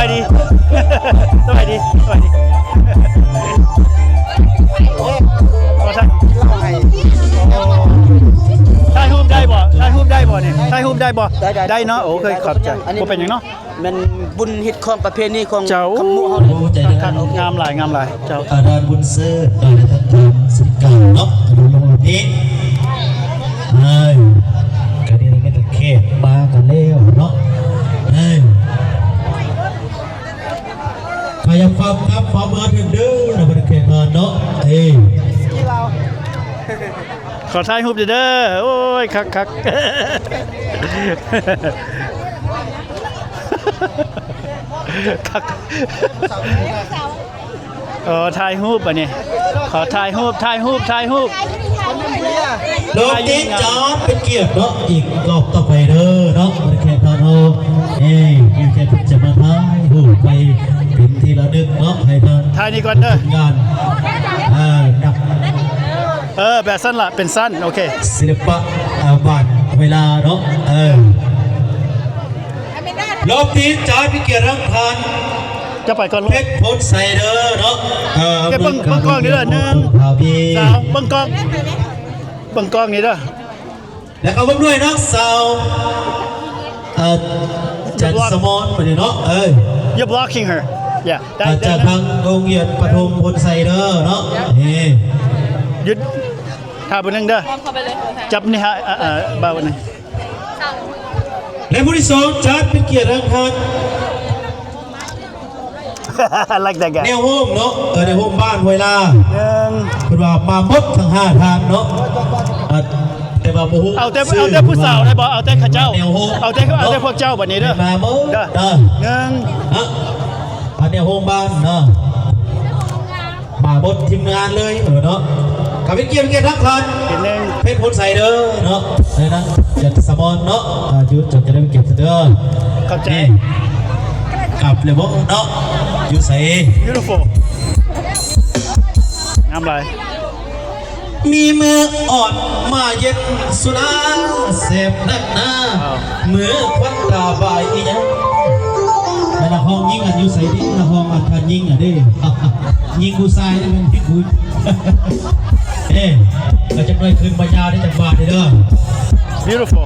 ายดีสบายดีสบายดีขอท่านถ่ายรูปได้บ่ถ่ายรูปได้บ่เนี่ยถ่ายรูปได้บ่ได้เนาะโอ้เคยขอบใจบ่เป็นหยังเนาะมันบุญฮิตของประเพณีของเจ้าคำมุเฮาท่านงามหลายเจ้าอาดานบุญเซอร์อาดานทำสิกาเนาะดูลงแบบนี้กันนี้เราไม่ตะเข็บมากันเร็วเนาะพยายามฟังครับฟังมาถึงเด้อเราไม่ตะเข็บมาเนาะขอถ่ายรูปเด้อโอ้ยคักคักถ่ายรูปป่ะเนี่ยขอถ่ายรูปโดยที่จอดเป็นเกียรติเนาะอีกรอบต่อไปเด้อเนาะไม่ตะเข็บมาเนาะอยู่แค่จะมาถ่ายรูปไปเป็นที่ระลึกเนาะให้ท่านถ่ายนี่ก่อนเด้องานดับแบบสั้นละเป็นสั้นโอเคศิลปะบ้านเวลาเนาะรอบที่จ่ายพิเกียรติรังคารจะไปก่อนเพชรพลไซเดอร์เนาะเก็บบังกล้องนี่เด้อ1 2บังกล้องนี่เด้อแล้วก็บังด้วยนักสาวจันสมรมาเนาะYou're blocking her yeah จากทางโรงเรียนปฐมพลไซเดอร์เนาะหยุดถ่ายบนนึงเด้อจับนี่ฮะบ่าวนึงและผู้ที่2จัดเป็นเกียรติรังคาร I like that guy แนวโฮมเนาะในโฮมบ้านเวลาคุณว่ามาหมดทั้ง5ทางเนาะแต่ว่าบ่ฮู้เอาแต่ผู้สาวได้บ่เอาแต่ข้าเจ้าเอาแต่พวกเจ้าบัดนี้เด้อมาหมดอันแนวโฮมบ้านเนาะมาหมดทีมงานเลยเนาะกับเป็นเกียรติรังคารเพชรพลไซเดอร์เนาะนะจัดสมอนเนาะยุดจะได้เป็นเกียรติเด้อเข้าใจกับเลยบ่เนาะอยู่ใส่ beautiful งามหลายมีมืออ่อนมาเย็นสุนาเสพนักหน้ามือควันตาบายอีหยังในห้องยิงอันอยู่ใส่ดิในห้องอันทันยิงอ่ะดิยิงกูทรายได้เป็นพิษบุญเราจะไปคืนปัญญาได้จากบาทเด้อ beautiful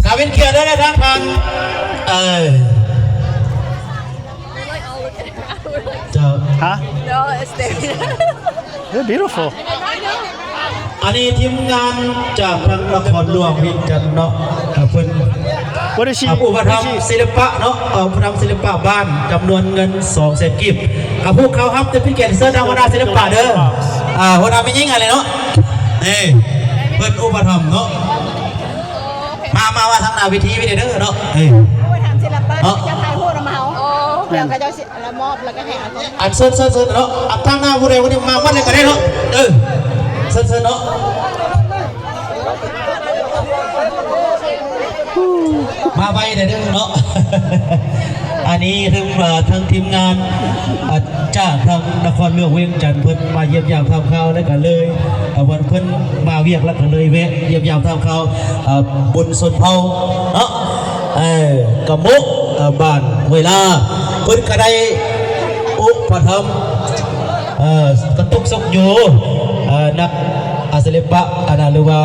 กาเป็นเกียรติได้ทั้งพันเจ้าฮะ No, it's there. They're beautiful อันนี้ทีมงานจากทางละครหลวงพิจันเนาะเพิ่นWhat is she ผู้ประทับศิลปะเนาะประทับศิลปะบ้านจำนวนเงิน200,000 กิบพวกเขาครับจะพิเศษเสื้อดาวหัวหน้าศิลปะเด้อหัวหน้าไม่ยิ่งอะไรเนาะนี่เพิ่นอุปถัมภ์เนาะมาว่าทางหน้าวิธีเด้อเนาะไปทำศิลปะจะถ่ายรูปมาเอาเดี๋ยวก็จะละมอบแล้วก็ให้อันเซิร์เนาะอันทางหน้าผู้ใดผู้หนึ่งมาวัดเลยก็ได้เนาะเซิร์เนาะมาไปเด้อเนาะอันนี้ทั้งทีมงานจากทางนครหลวงเวียงจันทร์เพิ่นมาเยี่ยมยามทำข่าวแล้วกันเลยวันเพิ่นมาเวียกแล้วกันเลยแวะเยี่ยมยามทำข่าวบุญสนเผาเนาะกมุกบ้านเวลาเพิ่นก็ได้อุปถัมภ์กระตุกซกโยนักศิลปะหรือว่า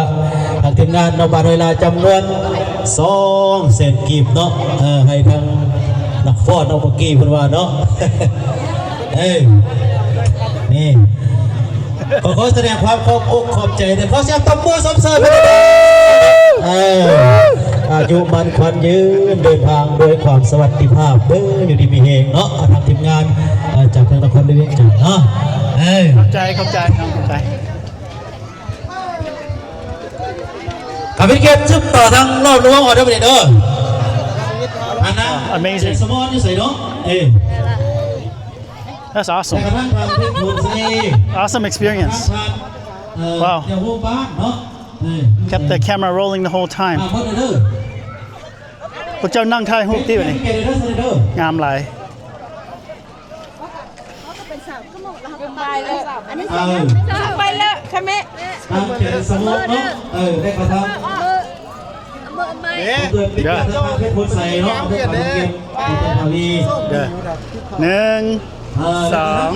ทางทีมงานนบ้านเวลาจำนวน200,000 กีบเนาะให้ทางนักฟอดนักบกีเพิ่นว่าเนาะนี่ขอแสดงความขอบอกขอบใจเด้อขอเสียงตบมือสมเสริญอายุมันขวัญยืนเดินทางโดยความสวัสดิภาพเด้ออยู่ดีมีเฮงเนาะทางทีมงานจากทางนครหลวงจันทร์เนาะเข้าใจกับเป็นเกียรติซึบต่อทางรอบรั้วออเดอร์ไปเด้ออันนั้น amazing สมอนอยู่ใส่เนาะThat's awesome awesome experience wow kept the camera rolling the whole time พวกเจ้านั่งถ่ายรูปที่แบบนี้งามหลายอันนี้ไปแล้วค่ะแม่เขียนสมุดเนาะได้กระทำเกิดเป็นการทำให้คนใส่เนาะได้กระทำเกี่ยวกับอาลี เด้อหนึ่งสอง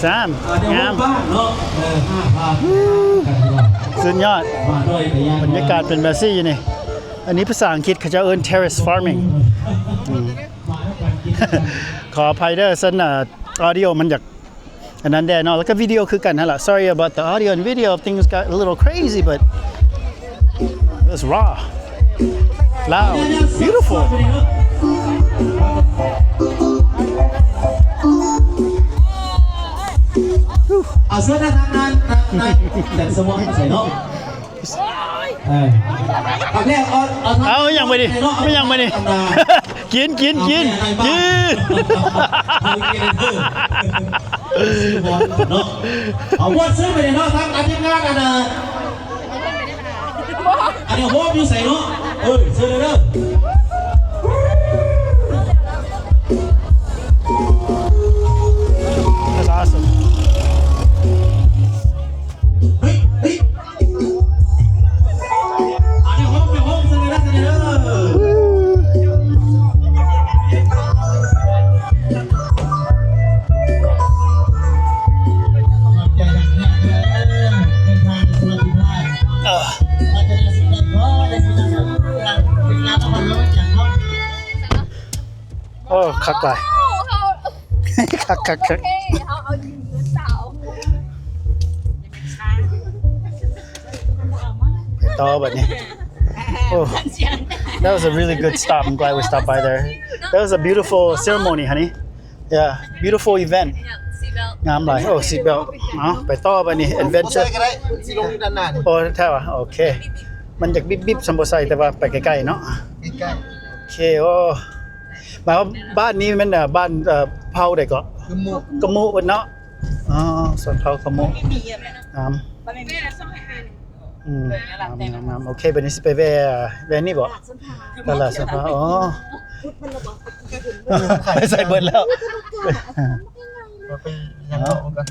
สาม เดี๋ยว งาม บ้านเนาะ5,000 สุดยอด มาด้วยไปยัง บรรยากาศเป็นแบบซี่นี่อันนี้ภาษาอังกฤษเขาจะเอิ้น terrace farming ขออภัยเด้อซั่นออดิโอมันอยากอันนั้นแน่เนาะแล้วก็วิดีโอคือกันนั่นแหละ sorry about the audio and video things got a little crazy but it was raw loud beautiful เอาเสื้อทางนั้นแต่สมองใส่เนาะเอาแรกเอายังไปดิไม่ยังไปดิ กินเอาวดซื้อไปเลยเนาะทางอาชีพงานกันนะอันนี้โฮมอยู่ใส่เนาะซื้อเลยเด้อThat's awesome เฮ้ยอันนี้โฮมซื้อเลยเด้อโอ้คักไปคัก เอายืนสาว ไปต่อแบบนี้ Oh, that was a really good stop. I'm glad we stopped by there. That was a beautiful ceremony, honey. Yeah, beautiful event. งามหลาย Oh, seat belt. เอาไปต่อแบบนี้ adventure. ก็ได้สิลงอยู่ด้านหน้านี่ โอ้แท้ว่ะโอเค มันจากบิ๊บซัมโบไซแต่ว่าไปใกล้ๆเนาะ ใกล้ โอเคโอ้หมายว่าบ้านนี้มันบ้านเผาได้ก็ ๆคือหมู่ กะมุเนาะอ๋อส่วนเผากะมุน้ำน้ำโอเคเป็นนี้สิไปแวนี่บ่ตลาดสภาอ๋อไปใส่เบิดแล้ว ไปยังเอากัน